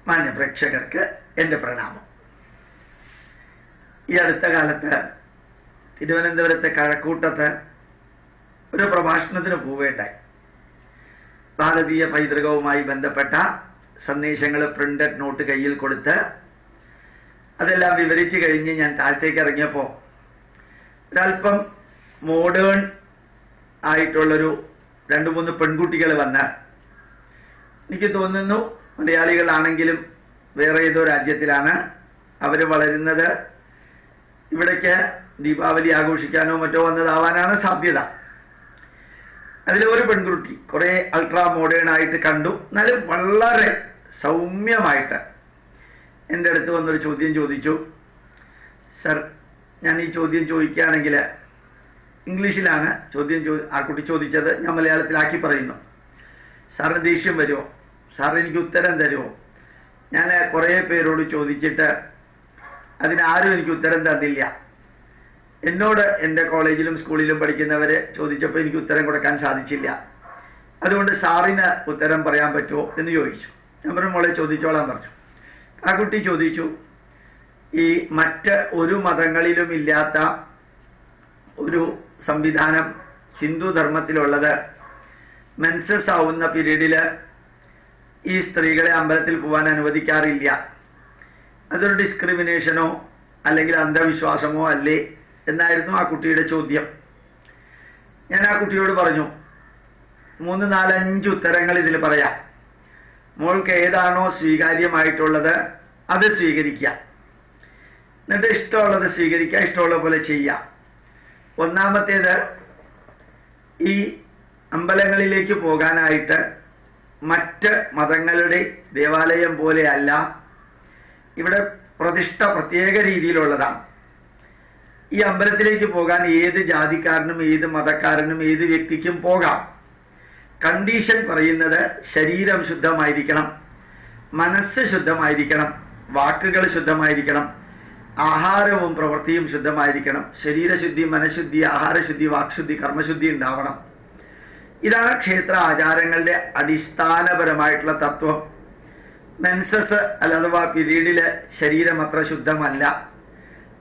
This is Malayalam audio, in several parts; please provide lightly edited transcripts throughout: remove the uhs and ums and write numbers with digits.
മാന്യ പ്രേക്ഷകർക്ക് എൻ്റെ പ്രണാമം. ഈ അടുത്ത കാലത്ത് തിരുവനന്തപുരത്തെ കഴക്കൂട്ടത്ത് ഒരു പ്രഭാഷണത്തിന് പോവുകയുണ്ടായി. ഭാരതീയ പൈതൃകവുമായി ബന്ധപ്പെട്ട സന്ദേശങ്ങൾ പ്രിന്റഡ് നോട്ട് കയ്യിൽ കൊടുത്ത് അതെല്ലാം വിവരിച്ചു കഴിഞ്ഞ് ഞാൻ താഴത്തേക്ക് ഇറങ്ങിയപ്പോൾ ഒരല്പം മോഡേൺ ആയിട്ടുള്ളൊരു 2-3 പെൺകുട്ടികൾ വന്ന്, എനിക്ക് തോന്നുന്നു മലയാളികളാണെങ്കിലും വേറെ ഏതോ രാജ്യത്തിലാണ് അവർ വളരുന്നത്, ഇവിടേക്ക് ദീപാവലി ആഘോഷിക്കാനോ മറ്റോ വന്നതാവാനാണ് സാധ്യത. അതിലൊരു പെൺകുട്ടി കുറെ അൾട്രാ മോഡേൺ ആയിട്ട് കണ്ടു. എന്നാലും വളരെ സൗമ്യമായിട്ട് എൻ്റെ അടുത്ത് വന്നൊരു ചോദ്യം ചോദിച്ചു. സർ, ഞാൻ ഈ ചോദ്യം ചോദിക്കുകയാണെങ്കിൽ ഇംഗ്ലീഷിലാണ് ആ കുട്ടി ചോദിച്ചത്, ഞാൻ മലയാളത്തിലാക്കി പറയുന്നു. സാറിന് ദേഷ്യം വരുമോ? സാർ എനിക്ക് ഉത്തരം തരുമോ? ഞാൻ കുറേ പേരോട് ചോദിച്ചിട്ട് അതിനാരും എനിക്ക് ഉത്തരം തന്നില്ല. എന്നോട് എൻ്റെ കോളേജിലും സ്കൂളിലും പഠിക്കുന്നവരെ ചോദിച്ചപ്പോൾ എനിക്ക് ഉത്തരം കൊടുക്കാൻ സാധിച്ചില്ല. അതുകൊണ്ട് സാറിന് ഉത്തരം പറയാൻ പറ്റുമോ എന്ന് ചോദിച്ചു. ഞാൻ പറഞ്ഞു, മോളെ ചോദിച്ചോളാൻ പറഞ്ഞു. ആ കുട്ടി ചോദിച്ചു, ഈ മറ്റ് ഒരു മതങ്ങളിലും ഇല്ലാത്ത ഒരു സംവിധാനം ഹിന്ദു ധർമ്മത്തിലുള്ളത്, മെൻസസ് ആവുന്ന പീരീഡിൽ ഈ സ്ത്രീകളെ അമ്പലത്തിൽ പോകാൻ അനുവദിക്കാറില്ല. അതൊരു ഡിസ്ക്രിമിനേഷനോ അല്ലെങ്കിൽ അന്ധവിശ്വാസമോ അല്ലേ എന്നായിരുന്നു ആ കുട്ടിയുടെ ചോദ്യം. ഞാൻ ആ കുട്ടിയോട് പറഞ്ഞു, 3, 4, 5 ഉത്തരങ്ങൾ ഇതിൽ പറയാം. മോൾക്ക് ഏതാണോ സ്വീകാര്യമായിട്ടുള്ളത് അത് സ്വീകരിക്കുക, എന്നിട്ട് ഇഷ്ടമുള്ളത് സ്വീകരിക്കുക, ഇഷ്ടമുള്ള പോലെ ചെയ്യുക. ഒന്നാമത്തേത്, ഈ അമ്പലങ്ങളിലേക്ക് പോകാനായിട്ട് മറ്റ് മതങ്ങളുടെ ദേവാലയം പോലെയല്ല, ഇവിടെ പ്രതിഷ്ഠ പ്രത്യേക രീതിയിലുള്ളതാണ്. ഈ അമ്പലത്തിലേക്ക് പോകാൻ ഏത് ജാതിക്കാരനും ഏത് മതക്കാരനും ഏത് വ്യക്തിക്കും പോകാം. കണ്ടീഷൻ പറയുന്നത് ശരീരം ശുദ്ധമായിരിക്കണം, മനസ്സ് ശുദ്ധമായിരിക്കണം, വാക്കുകൾ ശുദ്ധമായിരിക്കണം, ആഹാരവും പ്രവൃത്തിയും ശുദ്ധമായിരിക്കണം. ശരീരശുദ്ധി, മനഃശുദ്ധി, ആഹാരശുദ്ധി, വാക്ശുദ്ധി, കർമ്മശുദ്ധി ഉണ്ടാവണം. ഇതാണ് ക്ഷേത്ര ആചാരങ്ങളുടെ അടിസ്ഥാനപരമായിട്ടുള്ള തത്വം. മെൻസസ് അഥവാ പീരീഡില് ശരീരം അത്ര ശുദ്ധമല്ല,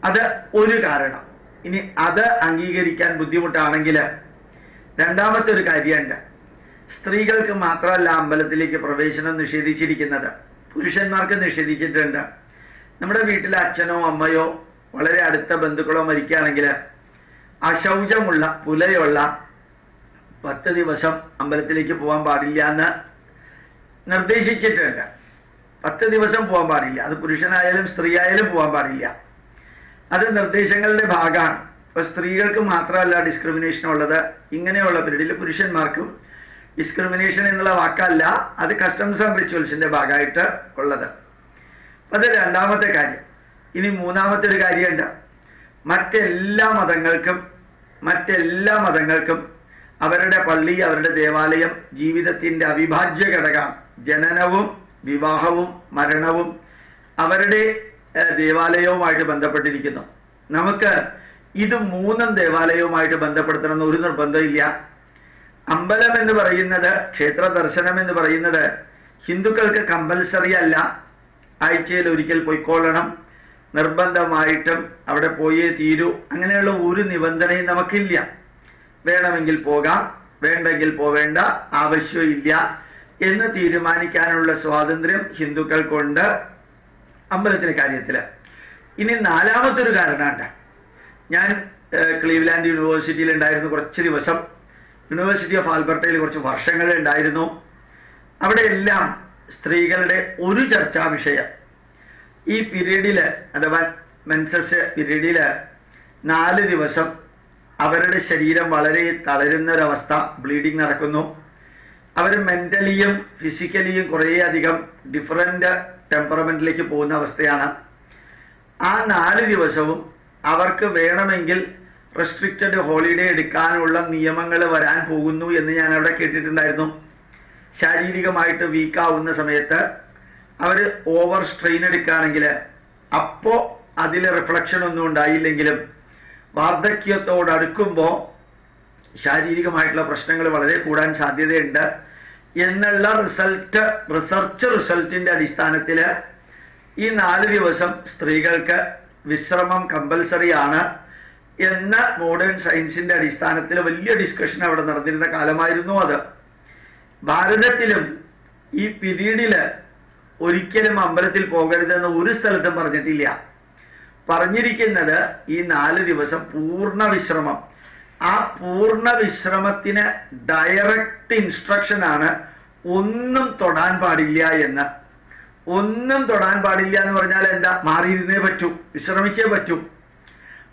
അത് ഒരു കാരണം. ഇനി അത് അംഗീകരിക്കാൻ ബുദ്ധിമുട്ടാണെങ്കിൽ രണ്ടാമത്തെ ഒരു കാര്യമുണ്ട്. സ്ത്രീകൾക്ക് മാത്രമല്ല അമ്പലത്തിലേക്ക് പ്രവേശനം നിഷേധിച്ചിരിക്കുന്നത്, പുരുഷന്മാർക്ക് നിഷേധിച്ചിട്ടുണ്ട്. നമ്മുടെ വീട്ടിലെ അച്ഛനോ അമ്മയോ വളരെ അടുത്ത ബന്ധുക്കളോ മരിക്കുകയാണെങ്കിൽ അശൗചമുള്ള പുലയുള്ള 10 ദിവസം അമ്പലത്തിലേക്ക് പോകാൻ പാടില്ല എന്ന് നിർദ്ദേശിച്ചിട്ടുണ്ട്. 10 ദിവസം പോകാൻ പാടില്ല. അത് പുരുഷനായാലും സ്ത്രീ ആയാലും പോകാൻ പാടില്ല. അത് നിർദ്ദേശങ്ങളുടെ ഭാഗമാണ്. ഇപ്പൊ സ്ത്രീകൾക്ക് മാത്രമല്ല ഡിസ്ക്രിമിനേഷൻ ഉള്ളത്, ഇങ്ങനെയുള്ള പീരീഡിൽ പുരുഷന്മാർക്കും ഡിസ്ക്രിമിനേഷൻ എന്നുള്ള വാക്കല്ല, അത് കസ്റ്റംസ് ആൻഡ് റിച്വൽസിന്റെ ഭാഗമായിട്ട് ഉള്ളത്. അത് രണ്ടാമത്തെ കാര്യം. ഇനി മൂന്നാമത്തെ ഒരു കാര്യമുണ്ട്. മറ്റെല്ലാ മതങ്ങൾക്കും അവരുടെ പള്ളി, അവരുടെ ദേവാലയം ജീവിതത്തിന്റെ അവിഭാജ്യ ഘടകമാണ്. ജനനവും വിവാഹവും മരണവും അവരുടെ ദേവാലയവുമായിട്ട് ബന്ധപ്പെട്ടിരിക്കുന്നു. നമുക്ക് ഇത് 3 ദേവാലയവുമായിട്ട് ബന്ധപ്പെടുത്തണമെന്ന് ഒരു നിർബന്ധമില്ല. അമ്പലം എന്ന് പറയുന്നത്, ക്ഷേത്ര ദർശനം എന്ന് പറയുന്നത് ഹിന്ദുക്കൾക്ക് കമ്പൽസറി അല്ല. ആഴ്ചയിൽ ഒരിക്കൽ പോയിക്കൊള്ളണം, നിർബന്ധമായിട്ടും അവിടെ പോയേ തീരൂ, അങ്ങനെയുള്ള ഒരു നിബന്ധനയും നമുക്കില്ല. വേണമെങ്കിൽ പോകാം, വേണ്ടെങ്കിൽ പോവേണ്ട, ആവശ്യമില്ല എന്ന് തീരുമാനിക്കാനുള്ള സ്വാതന്ത്ര്യം ഹിന്ദുക്കൾക്കുണ്ട് അമ്പലത്തിന്റെ കാര്യത്തിൽ. ഇനി നാലാമത്തൊരു കാരണമുണ്ട്. ഞാൻ ക്ലീവ്ലാൻഡ് യൂണിവേഴ്സിറ്റിയിൽ ഉണ്ടായിരുന്നു കുറച്ച് ദിവസം. യൂണിവേഴ്സിറ്റി ഓഫ് ആൽബർട്ടയിൽ കുറച്ച് വർഷങ്ങൾ ഉണ്ടായിരുന്നു. അവിടെ എല്ലാം സ്ത്രീകളുടെ ഒരു ചർച്ചാ വിഷയം ഈ പീരീഡില്, അഥവാ മെൻസസ് പീരീഡില് 4 ദിവസം അവരുടെ ശരീരം വളരെ തളരുന്ന ഒരവസ്ഥ, ബ്ലീഡിങ് നടക്കുന്നു. അവർ മെന്റലിയും ഫിസിക്കലിയും കുറേയധികം ഡിഫറൻറ്റ് ടെമ്പറമെന്റിലേക്ക് പോകുന്ന അവസ്ഥയാണ്. ആ 4 ദിവസവും അവർക്ക് വേണമെങ്കിൽ റെസ്ട്രിക്റ്റഡ് ഹോളിഡേ എടുക്കാനുള്ള നിയമങ്ങൾ വരാൻ പോകുന്നു എന്ന് ഞാൻ അവിടെ കേട്ടിട്ടുണ്ടായിരുന്നു. ശാരീരികമായിട്ട് വീക്കാവുന്ന സമയത്ത് അവർ ഓവർ സ്ട്രെയിൻ എടുക്കുകയാണെങ്കിൽ അപ്പോൾ അതിൽ റിഫ്ലക്ഷൻ ഒന്നും ഉണ്ടായില്ലെങ്കിലും വാർദ്ധക്യത്തോടടുക്കുമ്പോൾ ശാരീരികമായിട്ടുള്ള പ്രശ്നങ്ങൾ വളരെ കൂടാൻ സാധ്യതയുണ്ട് എന്നുള്ള റിസർച്ച് റിസൾട്ടിന്റെ അടിസ്ഥാനത്തിൽ ഈ 4 ദിവസം സ്ത്രീകൾക്ക് വിശ്രമം കമ്പൽസറി ആണ് എന്ന മോഡേൺ സയൻസിന്റെ അടിസ്ഥാനത്തിൽ വലിയ ഡിസ്കഷൻ അവിടെ നടന്നിരുന്ന കാലമായിരുന്നു അത്. ഭാരതത്തിലും ഈ പീരീഡിൽ ഒരിക്കലും അമ്പലത്തിൽ പോകരുതെന്ന് ഒരു സ്ഥലത്തും പറഞ്ഞിട്ടില്ല. പറഞ്ഞിരിക്കുന്നത് ഈ 4 ദിവസം പൂർണ്ണ വിശ്രമം. ആ പൂർണ്ണ വിശ്രമത്തിന് ഡയറക്റ്റ് ഇൻസ്ട്രക്ഷനാണ് ഒന്നും തൊടാൻ പാടില്ല എന്ന്. ഒന്നും തൊടാൻ പാടില്ല എന്ന് പറഞ്ഞാൽ എന്താ? മാറിയിരുന്നേ പറ്റൂ, വിശ്രമിച്ചേ പറ്റൂ.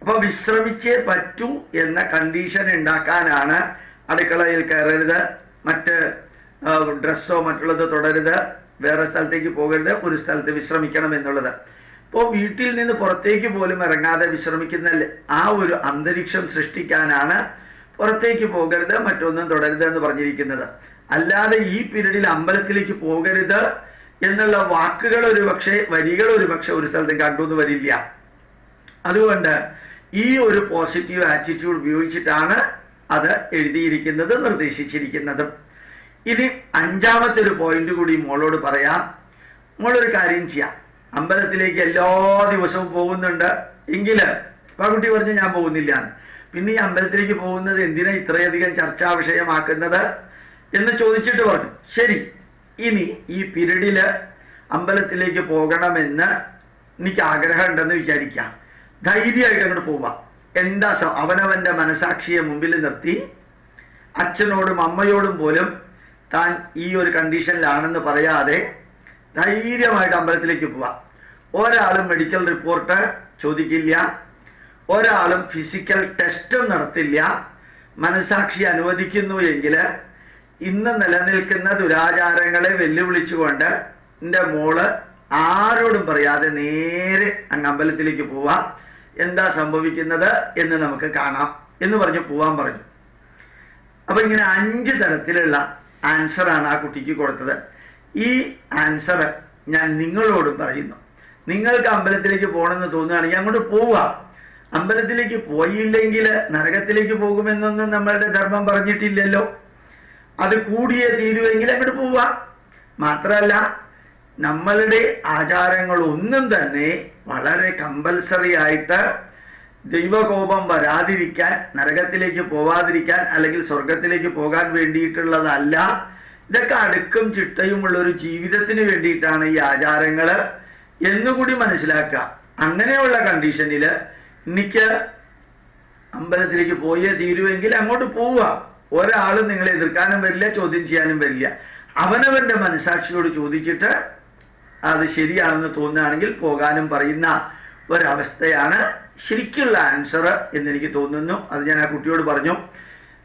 അപ്പൊ വിശ്രമിച്ചേ പറ്റൂ എന്ന കണ്ടീഷൻ ഉണ്ടാക്കാനാണ് അടുക്കളയിൽ കയറരുത്, മറ്റ് ഡ്രസ്സോ മറ്റുള്ളത് തുടരുത്, വേറെ സ്ഥലത്തേക്ക് പോകരുത്, ഒരു സ്ഥലത്ത് വിശ്രമിക്കണം എന്നുള്ളത്. ഇപ്പോൾ വീട്ടിൽ നിന്ന് പുറത്തേക്ക് പോലും ഇറങ്ങാതെ വിശ്രമിക്കുന്ന ആ ഒരു അന്തരീക്ഷം സൃഷ്ടിക്കാനാണ് പുറത്തേക്ക് പോകരുത്, മറ്റൊന്നും തുടരുത് എന്ന് പറഞ്ഞിരിക്കുന്നത്. അല്ലാതെ ഈ പീരീഡിൽ അമ്പലത്തിലേക്ക് പോകരുത് എന്നുള്ള വാക്കുകൾ ഒരുപക്ഷെ, വരികൾ ഒരുപക്ഷെ ഒരു സ്ഥലത്തും കണ്ടുവന്ന് വരില്ല. അതുകൊണ്ട് ഈ ഒരു പോസിറ്റീവ് ആറ്റിറ്റ്യൂഡ് ഉപയോഗിച്ചിട്ടാണ് അത് എഴുതിയിരിക്കുന്നത്, നിർദ്ദേശിച്ചിരിക്കുന്നത്. ഇനി 5ാമത്തെ ഒരു പോയിന്റ് കൂടി മോളോട് പറയാം. മോളൊരു കാര്യം ചെയ്യാം, അമ്പലത്തിലേക്ക് എല്ലാ ദിവസവും പോകുന്നുണ്ട് എങ്കിൽ, ആ കുട്ടി പറഞ്ഞു ഞാൻ പോകുന്നില്ല, പിന്നെ ഈ അമ്പലത്തിലേക്ക് പോകുന്നത് എന്തിനാ ഇത്രയധികം ചർച്ചാ വിഷയമാക്കുന്നത് എന്ന് ചോദിച്ചിട്ട് പറഞ്ഞു, ശരി ഇനി ഈ പീരീഡില് അമ്പലത്തിലേക്ക് പോകണമെന്ന് എനിക്ക് ആഗ്രഹം ഉണ്ടെന്ന് വിചാരിക്കാം, ധൈര്യമായിട്ട് അങ്ങോട്ട് പോവാം. എന്താ അവനവന്റെ മനസാക്ഷിയെ മുമ്പിൽ നിർത്തി അച്ഛനോടും അമ്മയോടും പോലും താൻ ഈ ഒരു കണ്ടീഷനിലാണെന്ന് പറയാതെ ധൈര്യമായിട്ട് അമ്പലത്തിലേക്ക് പോവാം. ഒരാളും മെഡിക്കൽ റിപ്പോർട്ട് ചോദിക്കില്ല, ഒരാളും ഫിസിക്കൽ ടെസ്റ്റും നടത്തില്ല. മനസാക്ഷി അനുവദിക്കുന്നു എങ്കിൽ ഇന്ന് നിലനിൽക്കുന്ന ദുരാചാരങ്ങളെ വെല്ലുവിളിച്ചുകൊണ്ട് എൻ്റെ മോള് ആരോടും പറയാതെ നേരെ അങ്ങ് അമ്പലത്തിലേക്ക് പോവാം, എന്താ സംഭവിക്കുന്നത് എന്ന് നമുക്ക് കാണാം എന്ന് പറഞ്ഞു പോവാൻ പറഞ്ഞു. അപ്പൊ ഇങ്ങനെ 5 തരത്തിലുള്ള ആൻസറാണ് ആ കുട്ടിക്ക് കൊടുത്തത്. ഈ ആൻസർ ഞാൻ നിങ്ങളോടും പറയുന്നു. നിങ്ങൾക്ക് അമ്പലത്തിലേക്ക് പോകണമെന്ന് തോന്നുകയാണെങ്കിൽ അങ്ങോട്ട് പോവുക. അമ്പലത്തിലേക്ക് പോയില്ലെങ്കിൽ നരകത്തിലേക്ക് പോകുമെന്നൊന്നും നമ്മളുടെ ധർമ്മം പറഞ്ഞിട്ടില്ലല്ലോ. അത് കൂടിയേ തീരുവെങ്കിൽ അങ്ങോട്ട് പോവുക. മാത്രമല്ല നമ്മളുടെ ആചാരങ്ങളൊന്നും തന്നെ വളരെ കമ്പൽസറി ആയിട്ട് ദൈവകോപം വരാതിരിക്കാൻ, നരകത്തിലേക്ക് പോവാതിരിക്കാൻ, അല്ലെങ്കിൽ സ്വർഗത്തിലേക്ക് പോകാൻ വേണ്ടിയിട്ടുള്ളതല്ല. ഇതൊക്കെ അടുക്കും ചിട്ടയുമുള്ള ഒരു ജീവിതത്തിന് വേണ്ടിയിട്ടാണ് ഈ ആചാരങ്ങൾ എന്നുകൂടി മനസ്സിലാക്കുക. അങ്ങനെയുള്ള കണ്ടീഷനിൽ എനിക്ക് അമ്പലത്തിലേക്ക് പോയേ തീരുവെങ്കിൽ അങ്ങോട്ട് പോവുക. ഒരാളും നിങ്ങളെ എതിർക്കാനും വരില്ല, ചോദ്യം ചെയ്യാനും വരില്ല. അവനവന്റെ മനസാക്ഷിയോട് ചോദിച്ചിട്ട് അത് ശരിയാണെന്ന് തോന്നുകയാണെങ്കിൽ പോകാനും പറയുന്ന ഒരവസ്ഥയാണ് ശരിക്കുള്ള ആൻസർ എന്നെനിക്ക് തോന്നുന്നു. അത് ഞാൻ ആ കുട്ടിയോട് പറഞ്ഞു.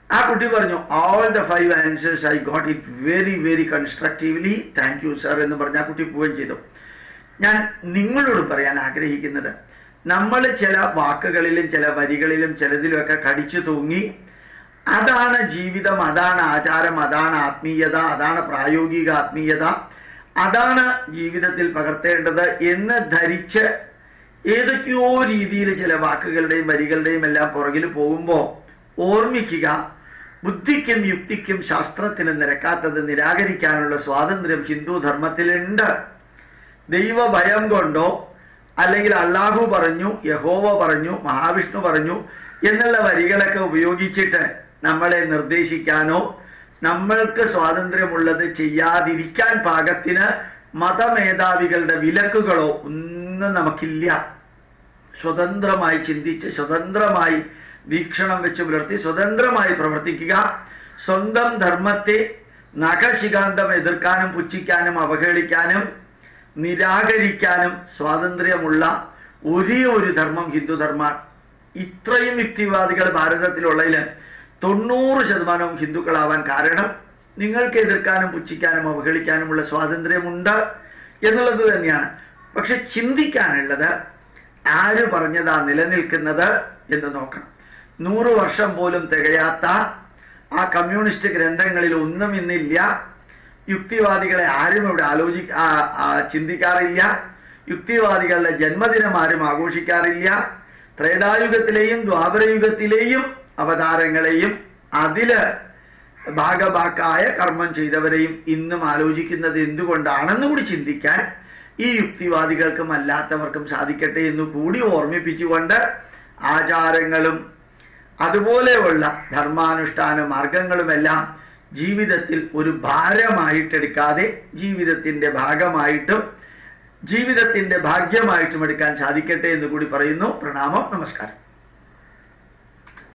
ആ കുട്ടി പറഞ്ഞു, all the 5 answers I got it very very constructively, thank you sir എന്ന് പറഞ്ഞ് ആ കുട്ടി പോവുകയും ചെയ്തു. ഞാൻ നിങ്ങളോട് പറയാൻ ആഗ്രഹിക്കുന്നത്, നമ്മൾ ചില വാക്കുകളിലും ചില വരികളിലും ചിലതിലുമൊക്കെ കടിച്ചു തൂങ്ങി അതാണ് ജീവിതം, അതാണ് ആചാരം, അതാണ് ആത്മീയത, അതാണ് പ്രായോഗിക ആത്മീയത, അതാണ് ജീവിതത്തിൽ പകർത്തേണ്ടത് എന്ന് ധരിച്ച് ഏതൊക്കെയോ രീതിയിൽ ചില വാക്കുകളുടെയും വരികളുടെയും എല്ലാം പുറകിൽ പോകുമ്പോൾ ഓർമ്മിക്കുക, ബുദ്ധിക്കും യുക്തിക്കും ശാസ്ത്രത്തിനും നിരക്കാത്തത് നിരാകരിക്കാനുള്ള സ്വാതന്ത്ര്യം ഹിന്ദു ധർമ്മത്തിലുണ്ട്. ദൈവഭയം കൊണ്ടോ അല്ലെങ്കിൽ അള്ളാഹു പറഞ്ഞു, യഹോവ പറഞ്ഞു, മഹാവിഷ്ണു പറഞ്ഞു എന്നുള്ള വരികളൊക്കെ ഉപയോഗിച്ചിട്ട് നമ്മളെ നിർദ്ദേശിക്കാനോ നമ്മൾക്ക് സ്വാതന്ത്ര്യമുള്ളത് ചെയ്യാതിരിക്കാൻ പാകത്തിന് മതമേധാവികളുടെ വിലക്കുകളോ ഒന്നും നമുക്കില്ല. സ്വതന്ത്രമായി ചിന്തിച്ച്, സ്വതന്ത്രമായി വീക്ഷണം വെച്ച് പുലർത്തി, സ്വതന്ത്രമായി പ്രവർത്തിക്കുക. സ്വന്തം ധർമ്മത്തെ നഖശികാന്തം എതിർക്കാനും പുച്ഛിക്കാനും അവഹേളിക്കാനും നിരാകരിക്കാനും സ്വാതന്ത്ര്യമുള്ള ഒരേ ഒരു ധർമ്മം ഹിന്ദുധർമ്മമാണ്. ഇത്രയും യുക്തിവാദികൾ ഭാരതത്തിലുള്ളതിൽ 90% ഹിന്ദുക്കളാവാൻ കാരണം നിങ്ങൾക്ക് എതിർക്കാനും പുച്ഛിക്കാനും അവഹേളിക്കാനുമുള്ള സ്വാതന്ത്ര്യമുണ്ട് എന്നുള്ളത് തന്നെയാണ്. പക്ഷെ ചിന്തിക്കാനുള്ളത് ആര് പറഞ്ഞതാ നിലനിൽക്കുന്നത് എന്ന് നോക്കണം. 100 വർഷം പോലും തികയാത്ത ആ കമ്മ്യൂണിസ്റ്റ് ഗ്രന്ഥങ്ങളിൽ ഒന്നും ഇന്നില്ല. യുക്തിവാദികളെ ആരും ഇവിടെ ചിന്തിക്കാറില്ല. യുക്തിവാദികളുടെ ജന്മദിനം ആരും ആഘോഷിക്കാറില്ല. ത്രേതായുഗത്തിലെയും ദ്വാപരയുഗത്തിലെയും അവതാരങ്ങളെയും അതില് ഭാഗഭാക്കായ കർമ്മം ചെയ്തവരെയും ഇന്നും ആലോചിക്കുന്നത് എന്തുകൊണ്ടാണെന്ന് കൂടി ചിന്തിക്കാൻ ഈ യുക്തിവാദികൾക്കും അല്ലാത്തവർക്കും സാധിക്കട്ടെ എന്ന് കൂടി ഓർമ്മിപ്പിച്ചുകൊണ്ട് ആചാരങ്ങളും അതുപോലെയുള്ള ധർമാനുഷ്ഠാന മാർഗങ്ങളുമെല്ലാം ജീവിതത്തിൽ ഒരു ഭാരമായിട്ടെടുക്കാതെ ജീവിതത്തിൻ്റെ ഭാഗമായിട്ടും ജീവിതത്തിൻ്റെ ഭാഗ്യമായിട്ടും എടുക്കാൻ സാധിക്കട്ടെ എന്ന് കൂടി പറയുന്നു. പ്രണാമം, നമസ്കാരം.